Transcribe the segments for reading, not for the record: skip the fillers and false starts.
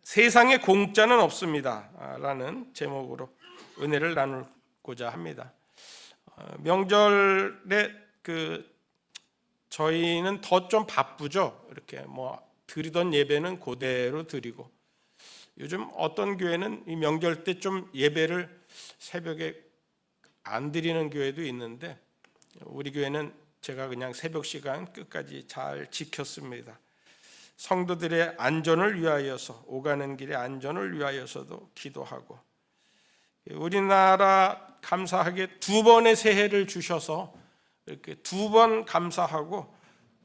세상에 공짜는 없습니다 라는 제목으로 은혜를 나누고자 합니다. 명절에 저희는 더 좀 바쁘죠. 이렇게 드리던 예배는 그대로 드리고, 요즘 어떤 교회는 이 명절 때 좀 예배를 새벽에 안 드리는 교회도 있는데, 우리 교회는 제가 그냥 새벽 시간 끝까지 잘 지켰습니다. 성도들의 안전을 위하여서, 오가는 길의 안전을 위하여서도 기도하고, 우리나라 감사하게 2번의 새해를 주셔서 이렇게 2번 감사하고,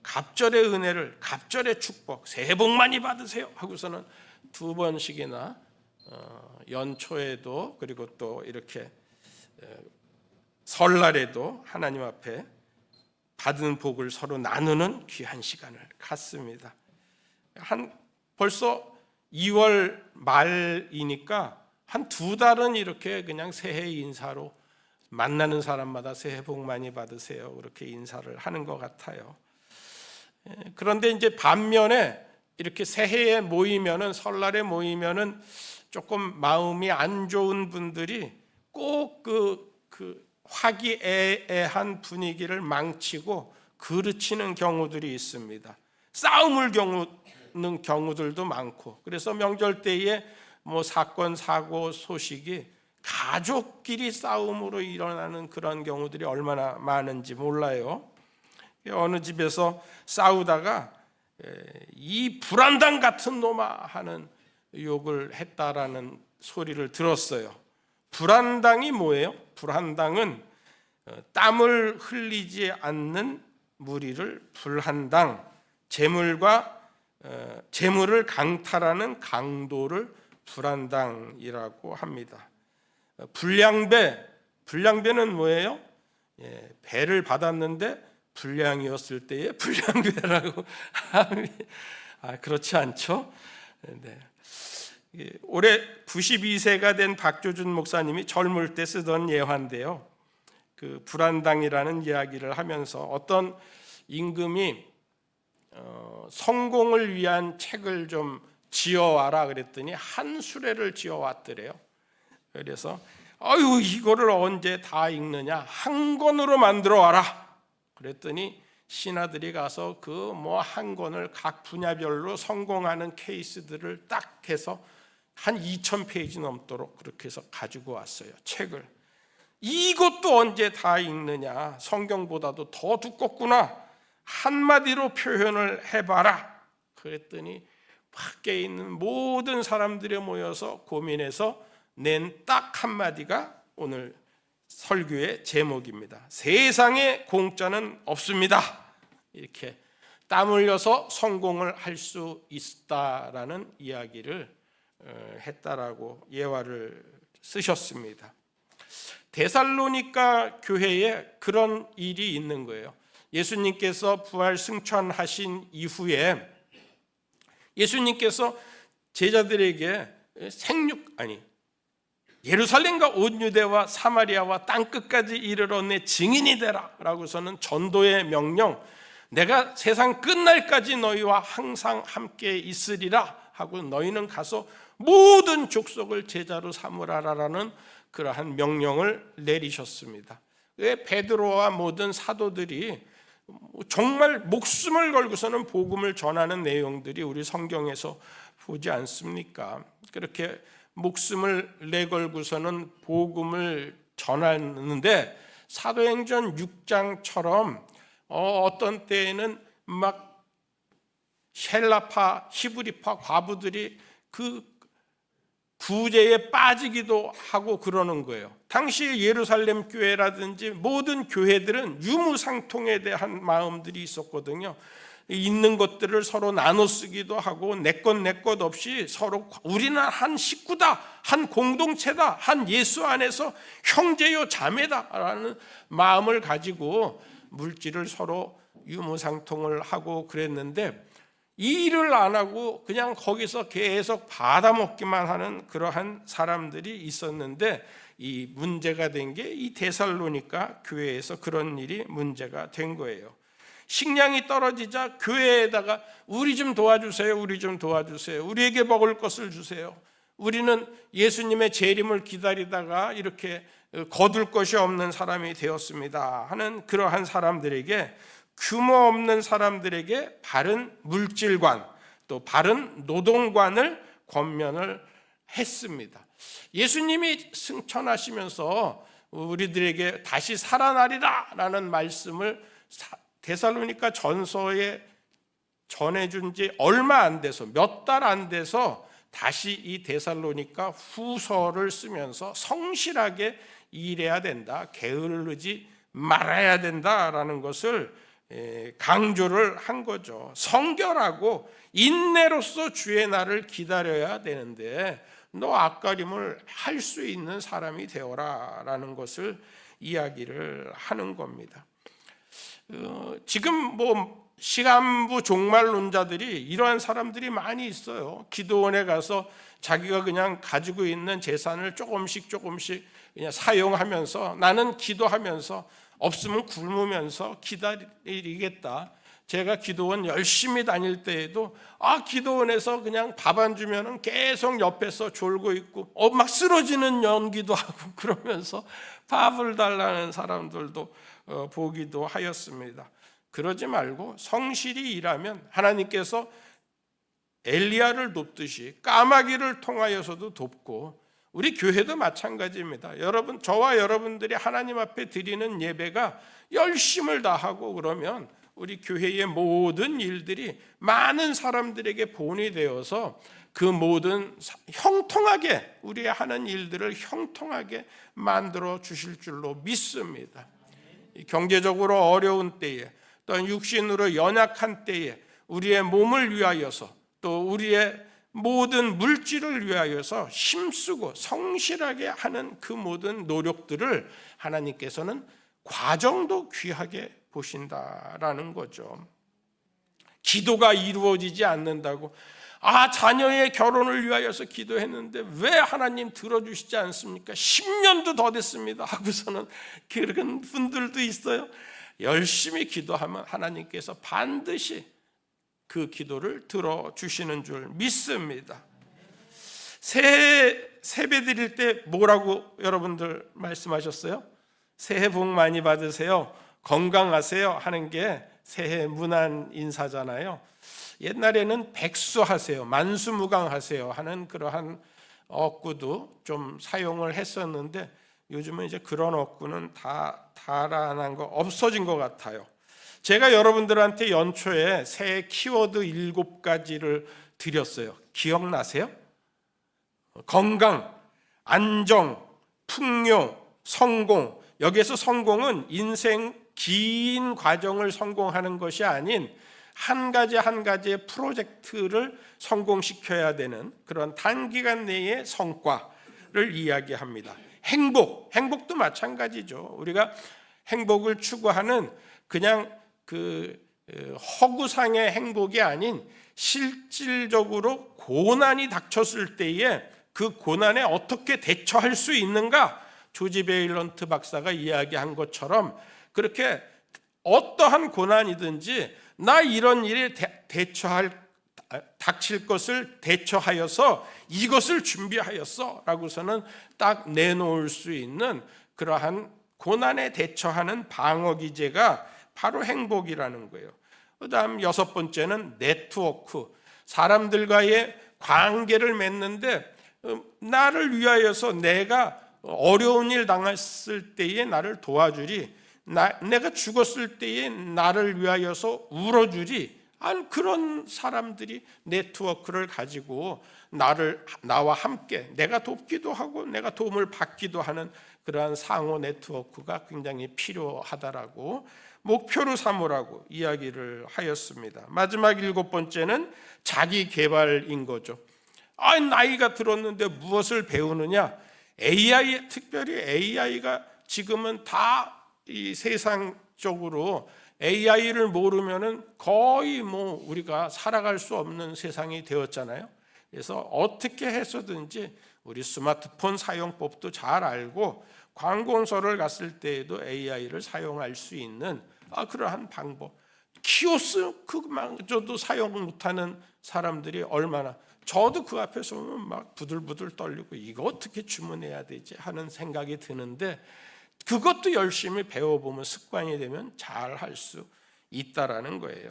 갑절의 은혜를, 갑절의 축복, 새해 복 많이 받으세요 하고서는 2번씩이나 연초에도, 그리고 또 이렇게 설날에도 하나님 앞에 받은 복을 서로 나누는 귀한 시간을 갖습니다. 벌써 2월 말이니까 한 2달은 이렇게 그냥 새해 인사로 만나는 사람마다 새해 복 많이 받으세요 그렇게 인사를 하는 것 같아요. 그런데 이제 반면에 이렇게 새해에 모이면은, 설날에 모이면은 조금 마음이 안 좋은 분들이 꼭 그 화기애애한 분위기를 망치고 그르치는 경우들이 있습니다. 싸움을 겪는 경우들도 많고, 그래서 명절 때에 사건 사고 소식이 가족끼리 싸움으로 일어나는 그런 경우들이 얼마나 많은지 몰라요. 어느 집에서 싸우다가 이 불안당 같은 놈아 하는 욕을 했다라는 소리를 들었어요. 불안당이 뭐예요? 불안당은 땀을 흘리지 않는 무리를 불한당, 재물을 강탈하는 강도를 불한당이라고 합니다. 불량배는 뭐예요? 배를 받았는데 불량이었을 때의 불량배라고 합니다. 그렇지 않죠? 네. 올해 92세가 된 박조준 목사님이 젊을 때 쓰던 예화인데요, 그 불안당이라는 이야기를 하면서 어떤 임금이 성공을 위한 책을 좀 지어와라 그랬더니 한 수레를 지어왔더래요. 그래서 이거를 언제 다 읽느냐, 한 권으로 만들어 와라 그랬더니 신하들이 가서 한 권을 각 분야별로 성공하는 케이스들을 딱 해서 한 2000페이지 넘도록 그렇게 해서 가지고 왔어요, 책을. 이것도 언제 다 읽느냐, 성경보다도 더 두껍구나, 한마디로 표현을 해봐라 그랬더니 밖에 있는 모든 사람들이 모여서 고민해서 낸 딱 한마디가 오늘 설교의 제목입니다. 세상에 공짜는 없습니다. 이렇게 땀 흘려서 성공을 할 수 있다라는 이야기를 했다라고 예화를 쓰셨습니다. 데살로니가 교회에 그런 일이 있는 거예요. 예수님께서 부활 승천하신 이후에 예수님께서 제자들에게 예루살렘과 온 유대와 사마리아와 땅끝까지 이르러 내 증인이 되라 라고서는 전도의 명령, 내가 세상 끝날까지 너희와 항상 함께 있으리라 하고 너희는 가서 모든 족속을 제자로 삼으라라는 그러한 명령을 내리셨습니다. 베드로와 모든 사도들이 정말 목숨을 걸고서는 복음을 전하는 내용들이 우리 성경에서 보지 않습니까? 그렇게 목숨을 내걸고서는 복음을 전하는데, 사도행전 6장처럼 어떤 때에는 막 헬라파, 히브리파 과부들이 그 구제에 빠지기도 하고 그러는 거예요. 당시 예루살렘 교회라든지 모든 교회들은 유무상통에 대한 마음들이 있었거든요. 있는 것들을 서로 나눠 쓰기도 하고, 내 것 없이 서로 우리는 한 식구다, 한 공동체다, 한 예수 안에서 형제요 자매다라는 마음을 가지고 물질을 서로 유무상통을 하고 그랬는데, 이 일을 안 하고 그냥 거기서 계속 받아먹기만 하는 그러한 사람들이 있었는데, 이 문제가 된 게 이 데살로니가 교회에서 그런 일이 문제가 된 거예요. 식량이 떨어지자 교회에다가 우리 좀 도와주세요, 우리 좀 도와주세요, 우리에게 먹을 것을 주세요. 우리는 예수님의 재림을 기다리다가 이렇게 거둘 것이 없는 사람이 되었습니다 하는 그러한 사람들에게, 규모 없는 사람들에게 바른 물질관, 또 바른 노동관을 권면을 했습니다. 예수님이 승천하시면서 우리들에게 다시 살아나리라 라는 말씀을 데살로니가 전서에 전해준 지 얼마 안 돼서, 몇 달 안 돼서 다시 이 데살로니가 후서를 쓰면서 성실하게 일해야 된다, 게으르지 말아야 된다라는 것을 강조를 한 거죠. 성결하고 인내로서 주의 날을 기다려야 되는데 너 앞가림을 할 수 있는 사람이 되어라 라는 것을 이야기를 하는 겁니다. 지금 뭐 시간부 종말론자들이 이러한 사람들이 많이 있어요. 기도원에 가서 자기가 그냥 가지고 있는 재산을 조금씩 그냥 사용하면서 나는 기도하면서 없으면 굶으면서 기다리겠다. 제가 기도원 열심히 다닐 때에도 기도원에서 그냥 밥 안 주면은 계속 옆에서 졸고 있고 막 쓰러지는 연기도 하고 그러면서 밥을 달라는 사람들도 보기도 하였습니다. 그러지 말고 성실히 일하면 하나님께서 엘리야를 돕듯이 까마귀를 통하여서도 돕고, 우리 교회도 마찬가지입니다. 여러분, 저와 여러분들이 하나님 앞에 드리는 예배가 열심을 다하고 그러면 우리 교회의 모든 일들이 많은 사람들에게 본이 되어서 그 모든 형통하게, 우리의 하는 일들을 형통하게 만들어 주실 줄로 믿습니다. 경제적으로 어려운 때에, 또한 육신으로 연약한 때에 우리의 몸을 위하여서, 또 우리의 모든 물질을 위하여서 힘쓰고 성실하게 하는 그 모든 노력들을 하나님께서는 과정도 귀하게 보신다라는 거죠. 기도가 이루어지지 않는다고, 자녀의 결혼을 위하여서 기도했는데 왜 하나님 들어주시지 않습니까? 10년도 더 됐습니다 하고서는 그런 분들도 있어요. 열심히 기도하면 하나님께서 반드시 그 기도를 들어주시는 줄 믿습니다. 세배 드릴 때 뭐라고 여러분들 말씀하셨어요? 새해 복 많이 받으세요, 건강하세요 하는 게 새해 문안 인사잖아요. 옛날에는 백수하세요, 만수무강하세요 하는 그러한 어구도 좀 사용을 했었는데 요즘은 이제 그런 어구는 다 달아난 거 없어진 것 같아요. 제가 여러분들한테 연초에 새해 키워드 7가지를 드렸어요. 기억나세요? 건강, 안정, 풍요, 성공. 여기에서 성공은 인생 긴 과정을 성공하는 것이 아닌 한 가지 한 가지의 프로젝트를 성공시켜야 되는 그런 단기간 내의 성과를 이야기합니다. 행복도 마찬가지죠. 우리가 행복을 추구하는 그냥 그 허구상의 행복이 아닌 실질적으로 고난이 닥쳤을 때에 그 고난에 어떻게 대처할 수 있는가, 조지 베일런트 박사가 이야기한 것처럼 그렇게 어떠한 고난이든지 나 이런 일에 닥칠 것을 대처하여서 이것을 준비하였어 라고서는 딱 내놓을 수 있는 그러한 고난에 대처하는 방어 기제가 바로 행복이라는 거예요. 그 다음 6번째는 네트워크. 사람들과의 관계를 맺는데 나를 위하여서 내가 어려운 일 당했을 때에 나를 도와주리, 내가 죽었을 때에 나를 위하여서 울어주리, 그런 사람들이 네트워크를 가지고 나와 함께 내가 돕기도 하고 내가 도움을 받기도 하는 그러한 상호 네트워크가 굉장히 필요하다라고 목표로 삼으라고 이야기를 하였습니다. 마지막 7번째는 자기 개발인 거죠. 나이가 들었는데 무엇을 배우느냐? 특별히 AI가 지금은 다 이 세상적으로 AI를 모르면은 거의 우리가 살아갈 수 없는 세상이 되었잖아요. 그래서 어떻게 해서든지 우리 스마트폰 사용법도 잘 알고 관공서를 갔을 때에도 AI를 사용할 수 있는 그러한 방법. 키오스 그마저도 사용을 못하는 사람들이 얼마나, 저도 그 앞에서 보면 막 부들부들 떨리고 이거 어떻게 주문해야 되지 하는 생각이 드는데, 그것도 열심히 배워보면 습관이 되면 잘 할 수 있다라는 거예요.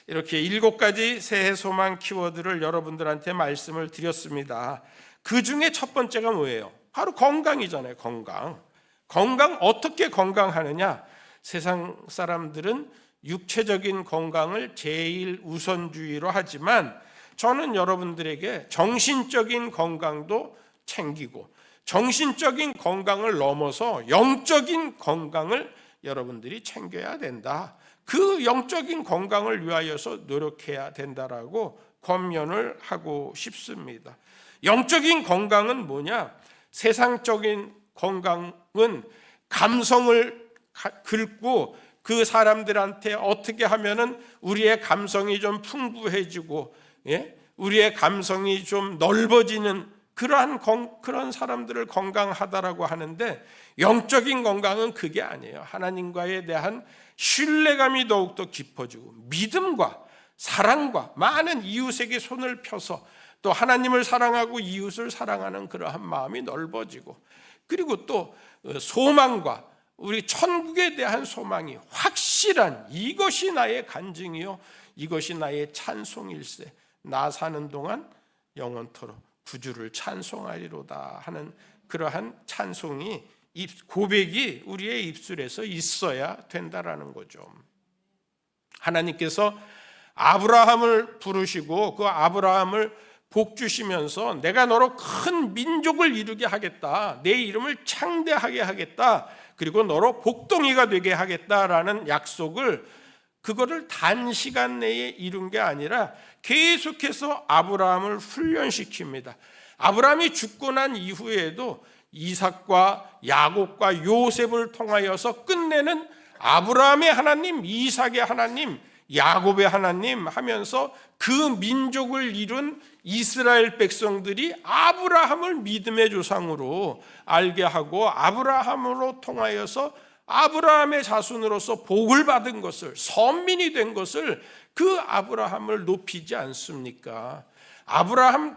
이렇게 7가지 새해 소망 키워드를 여러분들한테 말씀을 드렸습니다. 그 중에 첫 번째가 뭐예요? 바로 건강이잖아요. 건강 어떻게 건강하느냐? 세상 사람들은 육체적인 건강을 제일 우선주의로 하지만 저는 여러분들에게 정신적인 건강도 챙기고 정신적인 건강을 넘어서 영적인 건강을 여러분들이 챙겨야 된다. 그 영적인 건강을 위하여서 노력해야 된다라고 권면을 하고 싶습니다. 영적인 건강은 뭐냐? 세상적인 건강은 감성을 긁고 그 사람들한테 어떻게 하면은 우리의 감성이 좀 풍부해지고, 우리의 감성이 좀 넓어지는 그런 사람들을 건강하다라고 하는데, 영적인 건강은 그게 아니에요. 하나님과에 대한 신뢰감이 더욱더 깊어지고 믿음과 사랑과 많은 이웃에게 손을 펴서 또 하나님을 사랑하고 이웃을 사랑하는 그러한 마음이 넓어지고, 그리고 또 소망과 우리 천국에 대한 소망이 확실한, 이것이 나의 간증이요 이것이 나의 찬송일세, 나 사는 동안 영원토록 구주를 찬송하리로다 하는 그러한 찬송이, 고백이 우리의 입술에서 있어야 된다라는 거죠. 하나님께서 아브라함을 부르시고 그 아브라함을 복 주시면서 내가 너로 큰 민족을 이루게 하겠다, 내 이름을 창대하게 하겠다, 그리고 너로 복덩이가 되게 하겠다라는 약속을, 그거를 단시간 내에 이룬 게 아니라 계속해서 아브라함을 훈련시킵니다. 아브라함이 죽고 난 이후에도 이삭과 야곱과 요셉을 통하여서 끝내는 아브라함의 하나님, 이삭의 하나님, 야곱의 하나님 하면서 그 민족을 이룬 이스라엘 백성들이 아브라함을 믿음의 조상으로 알게 하고 아브라함으로 통하여서 아브라함의 자손으로서 복을 받은 것을, 선민이 된 것을, 그 아브라함을 높이지 않습니까? 아브라함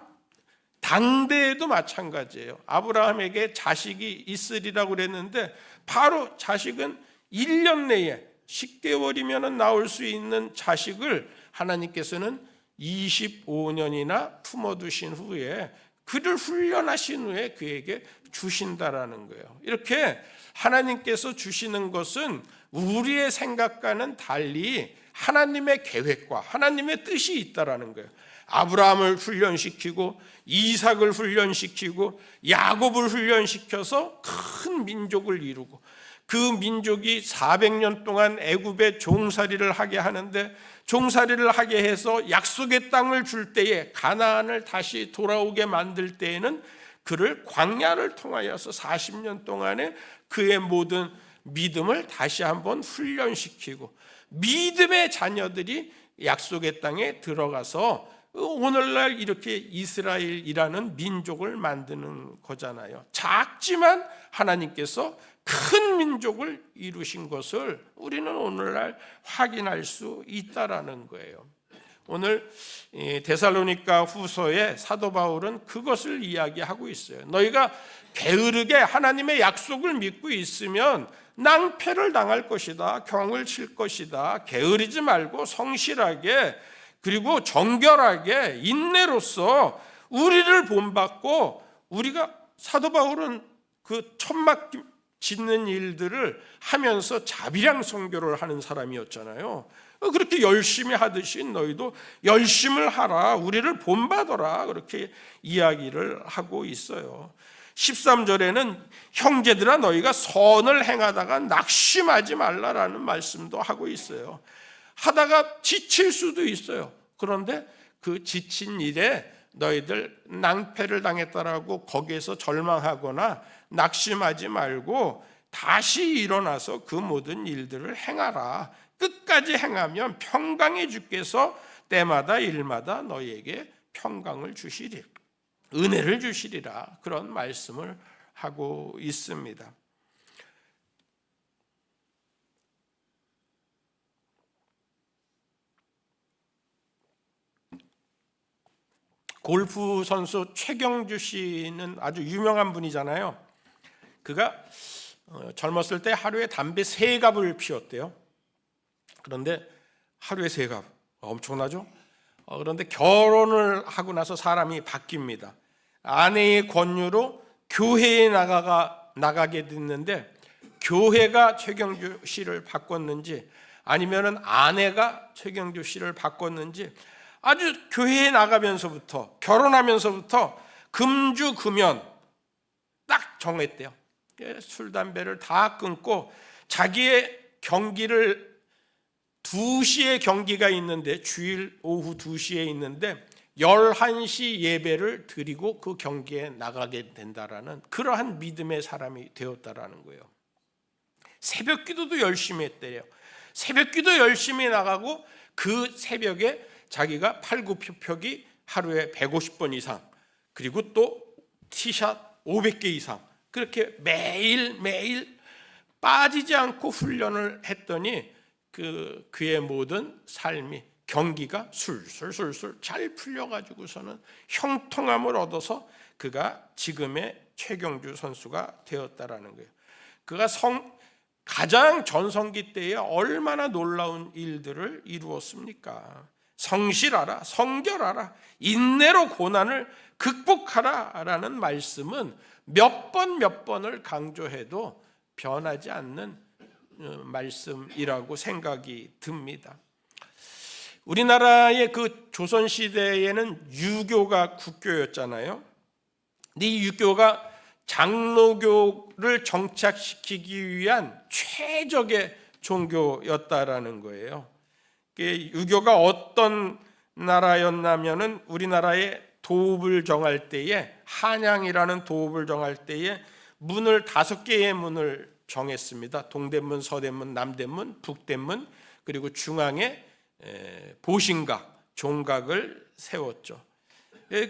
당대에도 마찬가지예요. 아브라함에게 자식이 있으리라고 그랬는데 바로 자식은 1년 내에 10개월이면 나올 수 있는 자식을 하나님께서는 25년이나 품어두신 후에, 그를 훈련하신 후에 그에게 주신다라는 거예요. 이렇게 하나님께서 주시는 것은 우리의 생각과는 달리 하나님의 계획과 하나님의 뜻이 있다라는 거예요. 아브라함을 훈련시키고 이삭을 훈련시키고 야곱을 훈련시켜서 큰 민족을 이루고, 그 민족이 400년 동안 애굽의 종살이를 하게 하는데, 종살이를 하게 해서 약속의 땅을 줄 때에, 가나안을 다시 돌아오게 만들 때에는 그를 광야를 통하여서 40년 동안에 그의 모든 믿음을 다시 한번 훈련시키고, 믿음의 자녀들이 약속의 땅에 들어가서 오늘날 이렇게 이스라엘이라는 민족을 만드는 거잖아요. 작지만 하나님께서 큰 민족을 이루신 것을 우리는 오늘날 확인할 수 있다라는 거예요. 오늘 데살로니가 후서에 사도 바울은 그것을 이야기하고 있어요. 너희가 게으르게 하나님의 약속을 믿고 있으면 낭패를 당할 것이다, 경을 칠 것이다. 게으르지 말고 성실하게, 그리고 정결하게 인내로서 우리를 본받고, 우리가, 사도 바울은 그 천막 짓는 일들을 하면서 자비량 선교를 하는 사람이었잖아요. 그렇게 열심히 하듯이 너희도 열심을 하라, 우리를 본받아라, 그렇게 이야기를 하고 있어요. 13절에는 형제들아 너희가 선을 행하다가 낙심하지 말라라는 말씀도 하고 있어요. 하다가 지칠 수도 있어요. 그런데 그 지친 일에 너희들 낭패를 당했다라고 거기에서 절망하거나 낙심하지 말고 다시 일어나서 그 모든 일들을 행하라. 끝까지 행하면 평강의 주께서 때마다 일마다 너희에게 평강을 주시리, 은혜를 주시리라, 그런 말씀을 하고 있습니다. 골프 선수 최경주 씨는 아주 유명한 분이잖아요. 그가 젊었을 때 하루에 담배 3갑을 피웠대요. 그런데 하루에 3갑 엄청나죠? 그런데 결혼을 하고 나서 사람이 바뀝니다. 아내의 권유로 교회에 나가게 됐는데, 교회가 최경주 씨를 바꿨는지 아니면은 아내가 최경주 씨를 바꿨는지, 아주 교회에 나가면서부터 결혼하면서부터 금주금연 딱 정했대요. 술 담배를 다 끊고 자기의 경기를 2시에 경기가 있는데, 주일 오후 2시에 있는데 11시 예배를 드리고 그 경기에 나가게 된다라는 그러한 믿음의 사람이 되었다라는 거예요. 새벽 기도도 열심히 했대요. 새벽 기도 열심히 나가고 그 새벽에 자기가 팔굽혀펴기 하루에 150번 이상, 그리고 또 티샷 500개 이상, 그렇게 매일매일 빠지지 않고 훈련을 했더니 그의 모든 삶이, 경기가 술술 잘 풀려가지고서는 형통함을 얻어서 그가 지금의 최경주 선수가 되었다라는 거예요. 그가 가장 전성기 때에 얼마나 놀라운 일들을 이루었습니까? 성실하라, 성결하라, 인내로 고난을 극복하라라는 말씀은 몇 번을 강조해도 변하지 않는 말씀이라고 생각이 듭니다. 우리나라의 그 조선시대에는 유교가 국교였잖아요. 이 유교가 장로교를 정착시키기 위한 최적의 종교였다라는 거예요. 유교가 어떤 나라였냐면은, 우리나라의 도읍을 정할 때에, 한양이라는 도읍을 정할 때에 문을 5개의 문을 정했습니다. 동대문, 서대문, 남대문, 북대문, 그리고 중앙에 보신각, 종각을 세웠죠.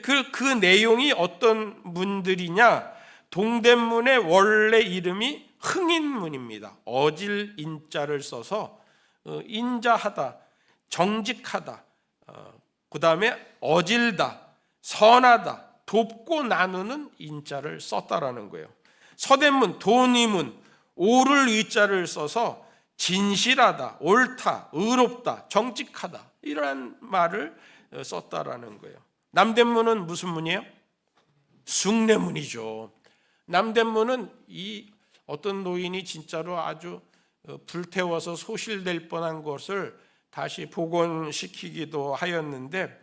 그 내용이 어떤 문들이냐? 동대문의 원래 이름이 흥인문입니다. 어질 인자를 써서 인자하다, 정직하다, 그 다음에 어질다, 선하다, 돕고 나누는 인자를 썼다라는 거예요. 서대문, 돈이문, 오를 의자를 써서 진실하다, 옳다, 의롭다, 정직하다, 이러한 말을 썼다라는 거예요. 남대문은 무슨 문이에요? 숭례문이죠. 남대문은 이 어떤 노인이 진짜로 아주 불태워서 소실될 뻔한 것을 다시 복원시키기도 하였는데,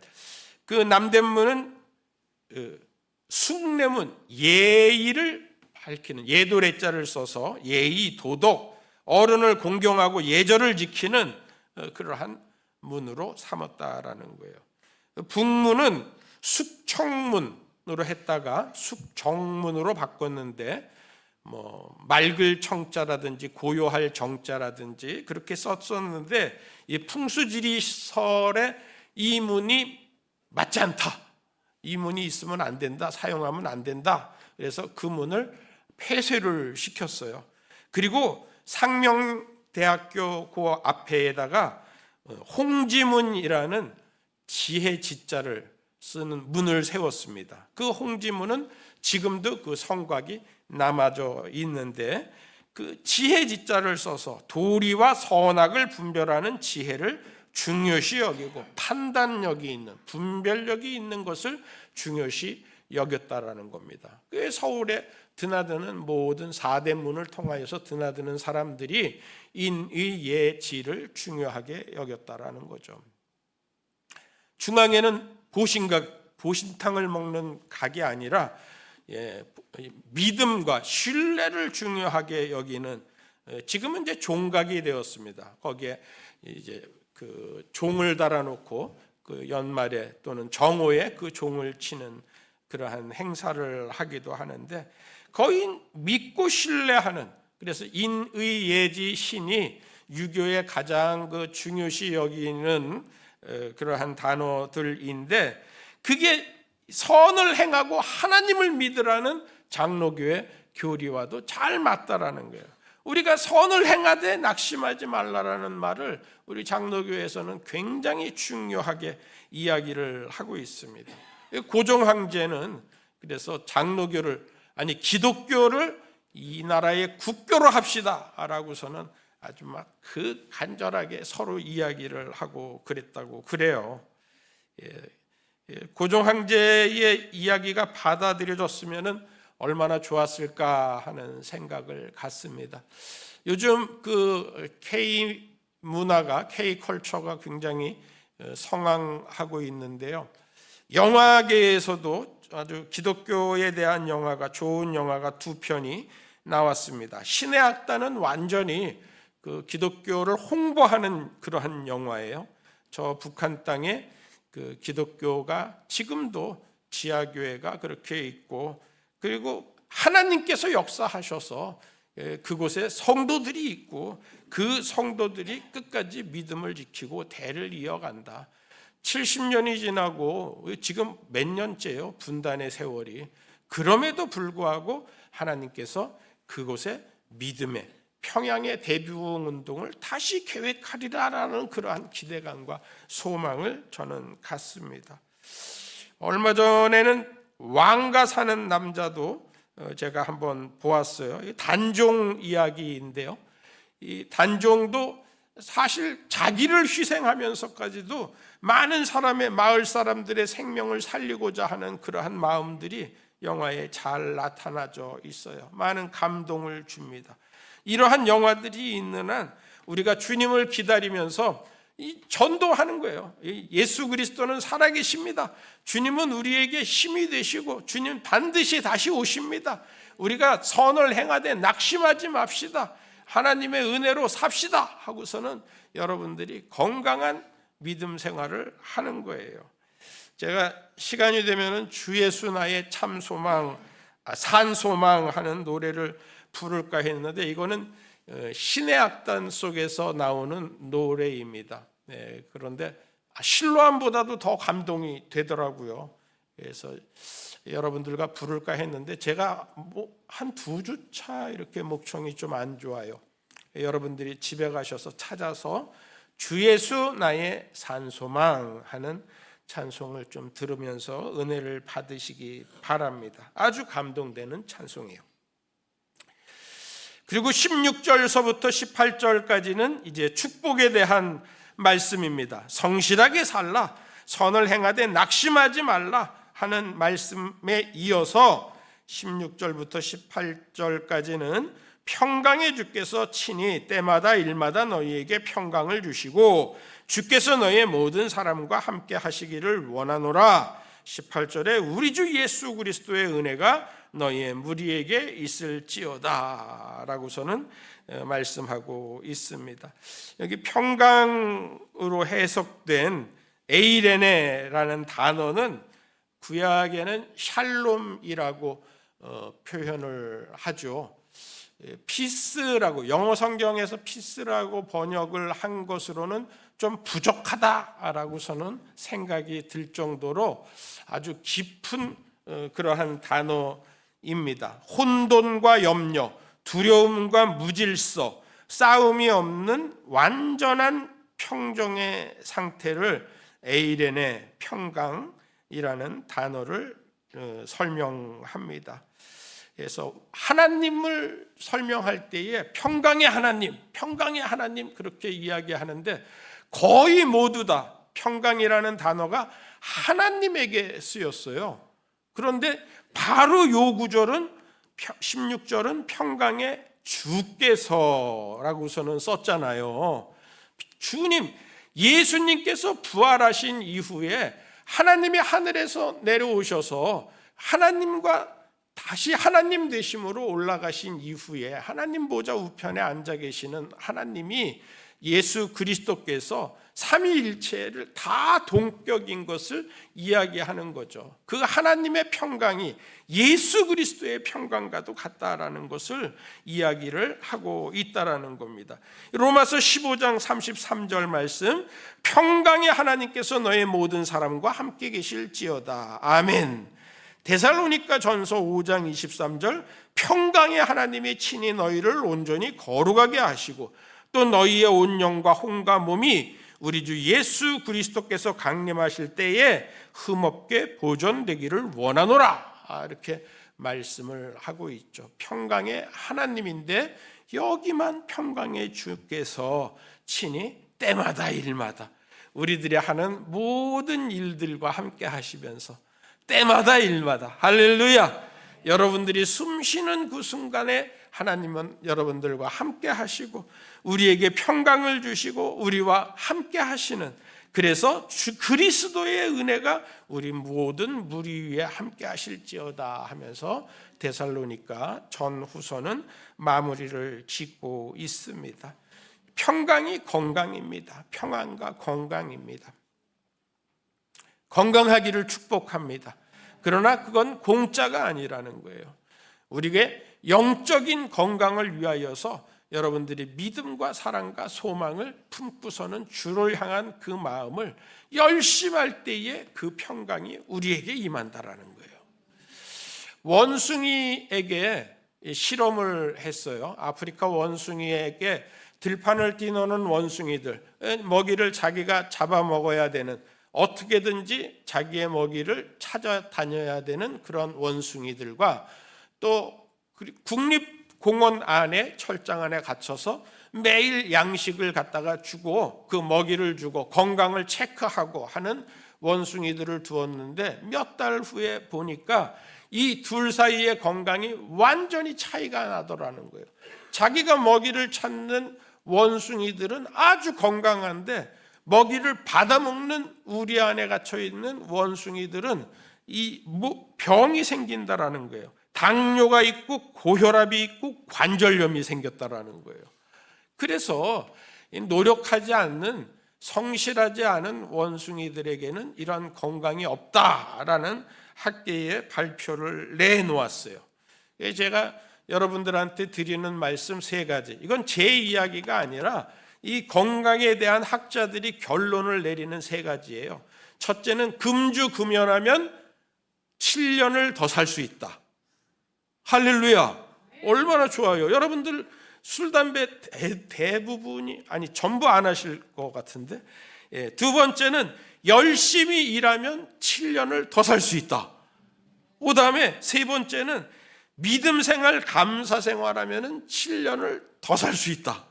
그 남대문은 숭례문, 예의를 밝히는, 예도래자를 써서 예의, 도덕, 어른을 공경하고 예절을 지키는 그러한 문으로 삼았다라는 거예요. 북문은 숙청문으로 했다가 숙정문으로 바꿨는데, 맑을 청자라든지 고요할 정자라든지 그렇게 썼었는데, 이 풍수지리설에 이 문이 맞지 않다, 이 문이 있으면 안 된다, 사용하면 안 된다, 그래서 그 문을 폐쇄를 시켰어요. 그리고 상명대학교 그 앞에다가 홍지문이라는 지혜 지자를 쓰는 문을 세웠습니다. 그 홍지문은 지금도 그 성곽이 남아져 있는데, 그 지혜 지자를 써서 도리와 선악을 분별하는 지혜를 중요시 여기고 판단력이 있는, 분별력이 있는 것을 중요시 여겼다라는 겁니다. 그 서울에 드나드는 모든 4대 문을 통하여서 드나드는 사람들이 인의 예지를 중요하게 여겼다라는 거죠. 중앙에는 보신탕을 먹는 각이 아니라 믿음과 신뢰를 중요하게 여기는, 지금은 이제 종각이 되었습니다. 거기에 이제 그 종을 달아놓고 그 연말에 또는 정오에 그 종을 치는 그러한 행사를 하기도 하는데, 거의 믿고 신뢰하는, 그래서 인의 예지 신이 유교의 가장 그 중요시 여기는 그러한 단어들인데, 그게 선을 행하고 하나님을 믿으라는 장로교의 교리와도 잘 맞다라는 거예요. 우리가 선을 행하되 낙심하지 말라라는 말을 우리 장로교에서는 굉장히 중요하게 이야기를 하고 있습니다. 고종 황제는 그래서 기독교를 이 나라의 국교로 합시다라고서는 아주 막 그 간절하게 서로 이야기를 하고 그랬다고 그래요. 고종 황제의 이야기가 받아들여졌으면은 얼마나 좋았을까 하는 생각을 갖습니다. 요즘 그 K 문화가, K 컬처가 굉장히 성황하고 있는데요. 영화계에서도 아주 기독교에 대한 영화가, 좋은 영화가 2편이 나왔습니다. 신의 악단은 완전히 그 기독교를 홍보하는 그러한 영화예요. 저 북한 땅에 그 기독교가 지금도 지하교회가 그렇게 있고, 그리고 하나님께서 역사하셔서 그곳에 성도들이 있고, 그 성도들이 끝까지 믿음을 지키고 대를 이어간다. 70년이 지나고 지금 몇 년째요, 분단의 세월이. 그럼에도 불구하고 하나님께서 그곳에 믿음의 평양의 대부흥 운동을 다시 계획하리라라는 그러한 기대감과 소망을 저는 갖습니다. 얼마 전에는 왕가 사는 남자도 제가 한번 보았어요. 단종 이야기인데요. 이 단종도 사실 자기를 희생하면서까지도 많은 마을 사람들의 생명을 살리고자 하는 그러한 마음들이 영화에 잘 나타나져 있어요. 많은 감동을 줍니다. 이러한 영화들이 있는 한 우리가 주님을 기다리면서 전도하는 거예요. 예수 그리스도는 살아계십니다. 주님은 우리에게 힘이 되시고 주님 반드시 다시 오십니다. 우리가 선을 행하되 낙심하지 맙시다. 하나님의 은혜로 삽시다 하고서는 여러분들이 건강한 믿음 생활을 하는 거예요. 제가 시간이 되면은 주 예수 나의 참 소망, 산소망 하는 노래를 부를까 했는데, 이거는 신의 악단 속에서 나오는 노래입니다. 그런데 실로암보다도 더 감동이 되더라고요. 그래서 여러분들과 부를까 했는데 제가 한 2주차 이렇게 목청이 좀 안 좋아요. 여러분들이 집에 가셔서 찾아서 주 예수 나의 산소망 하는 찬송을 좀 들으면서 은혜를 받으시기 바랍니다. 아주 감동되는 찬송이에요. 그리고 16절서부터 18절까지는 이제 축복에 대한 말씀입니다. 성실하게 살라, 선을 행하되 낙심하지 말라 하는 말씀에 이어서 16절부터 18절까지는 평강의 주께서 친히 때마다 일마다 너희에게 평강을 주시고 주께서 너희의 모든 사람과 함께 하시기를 원하노라. 18절에 우리 주 예수 그리스도의 은혜가 너희의 무리에게 있을지어다 라고서는 말씀하고 있습니다. 여기 평강으로 해석된 에이레네라는 단어는 구약에는 샬롬이라고 표현을 하죠. 피스라고, 영어 성경에서 피스라고 번역을 한 것으로는 좀 부족하다라고서는 생각이 들 정도로 아주 깊은 그러한 단어입니다. 혼돈과 염려, 두려움과 무질서, 싸움이 없는 완전한 평정의 상태를 에이레네, 평강이라는 단어를 설명합니다. 그래서 하나님을 설명할 때에 평강의 하나님 그렇게 이야기하는데, 거의 모두 다 평강이라는 단어가 하나님에게 쓰였어요. 그런데 바로 요 구절은 16절은 평강의 주께서라고서는 썼잖아요. 주님, 예수님께서 부활하신 이후에 하나님이 하늘에서 내려오셔서 하나님과 다시 하나님 되심으로 올라가신 이후에 하나님 보좌 우편에 앉아 계시는 하나님이 예수 그리스도께서 삼위일체를 다 동격인 것을 이야기하는 거죠. 그 하나님의 평강이 예수 그리스도의 평강과도 같다라는 것을 이야기를 하고 있다라는 겁니다. 로마서 15장 33절 말씀, 평강의 하나님께서 너의 모든 사람과 함께 계실지어다. 아멘. 데살로니가 전서 5장 23절, 평강의 하나님이 친히 너희를 온전히 거룩하게 하시고 또 너희의 온 영과 혼과 몸이 우리 주 예수 그리스도께서 강림하실 때에 흠없게 보존되기를 원하노라, 이렇게 말씀을 하고 있죠. 평강의 하나님인데 여기만 평강의 주께서 친히 때마다 일마다 우리들이 하는 모든 일들과 함께 하시면서 때마다 일마다, 할렐루야, 여러분들이 숨쉬는 그 순간에 하나님은 여러분들과 함께 하시고 우리에게 평강을 주시고 우리와 함께 하시는, 그래서 주 그리스도의 은혜가 우리 모든 무리 위에 함께 하실지어다 하면서 데살로니가 전후서는 마무리를 짓고 있습니다. 평강이 건강입니다. 평안과 건강입니다. 건강하기를 축복합니다. 그러나 그건 공짜가 아니라는 거예요. 우리에게 영적인 건강을 위하여서 여러분들이 믿음과 사랑과 소망을 품고서는 주를 향한 그 마음을 열심할 때에 그 평강이 우리에게 임한다라는 거예요. 원숭이에게 실험을 했어요. 아프리카 원숭이에게 들판을 뛰노는 원숭이들, 먹이를 자기가 잡아먹어야 되는, 어떻게든지 자기의 먹이를 찾아다녀야 되는 그런 원숭이들과 또 국립공원 안에 철장 안에 갇혀서 매일 양식을 갖다가 주고 그 먹이를 주고 건강을 체크하고 하는 원숭이들을 두었는데 몇 달 후에 보니까 이 둘 사이의 건강이 완전히 차이가 나더라는 거예요. 자기가 먹이를 찾는 원숭이들은 아주 건강한데 먹이를 받아먹는 우리 안에 갇혀 있는 원숭이들은 이 병이 생긴다라는 거예요. 당뇨가 있고 고혈압이 있고 관절염이 생겼다라는 거예요. 그래서 노력하지 않는, 성실하지 않은 원숭이들에게는 이런 건강이 없다라는 학계의 발표를 내놓았어요. 제가 여러분들한테 드리는 말씀 세 가지, 이건 제 이야기가 아니라 이 건강에 대한 학자들이 결론을 내리는 세 가지예요. 첫째는 금주금연하면 7년을 더 살 수 있다. 할렐루야, 얼마나 좋아요. 여러분들 술, 담배 대부분이, 아니 전부 안 하실 것 같은데, 두 번째는 열심히 일하면 7년을 더 살 수 있다. 그 다음에 세 번째는 믿음 생활, 감사 생활하면 7년을 더 살 수 있다.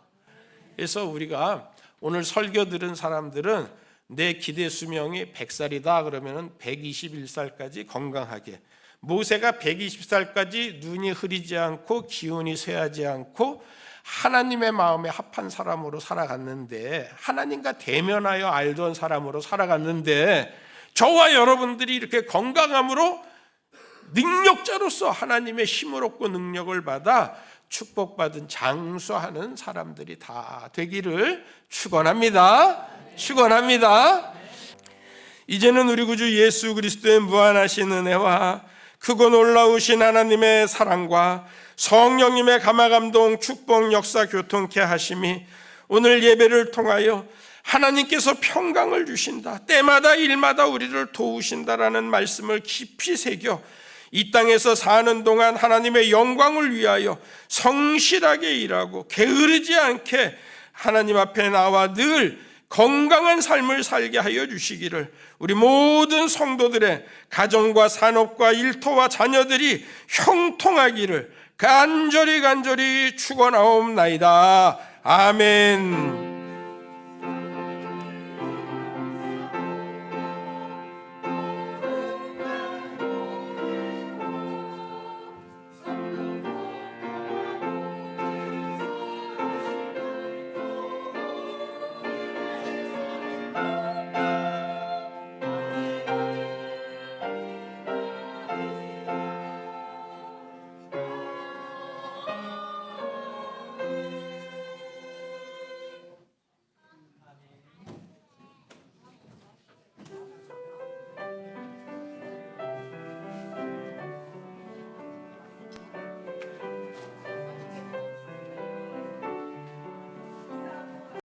그래서 우리가 오늘 설교 들은 사람들은 내 기대 수명이 100살이다 그러면 121살까지 건강하게, 모세가 120살까지 눈이 흐리지 않고 기운이 쇠하지 않고 하나님의 마음에 합한 사람으로 살아갔는데, 하나님과 대면하여 알던 사람으로 살아갔는데, 저와 여러분들이 이렇게 건강함으로 능력자로서 하나님의 힘을 얻고 능력을 받아 축복받은 장수하는 사람들이 다 되기를 축원합니다. 축원합니다. 이제는 우리 구주 예수 그리스도의 무한하신 은혜와 크고 놀라우신 하나님의 사랑과 성령님의 감화감동 축복 역사 교통케 하심이 오늘 예배를 통하여 하나님께서 평강을 주신다, 때마다 일마다 우리를 도우신다라는 말씀을 깊이 새겨 이 땅에서 사는 동안 하나님의 영광을 위하여 성실하게 일하고 게으르지 않게 하나님 앞에 나와 늘 건강한 삶을 살게 하여 주시기를 우리 모든 성도들의 가정과 산업과 일터와 자녀들이 형통하기를 간절히 축원하옵나이다. 아멘.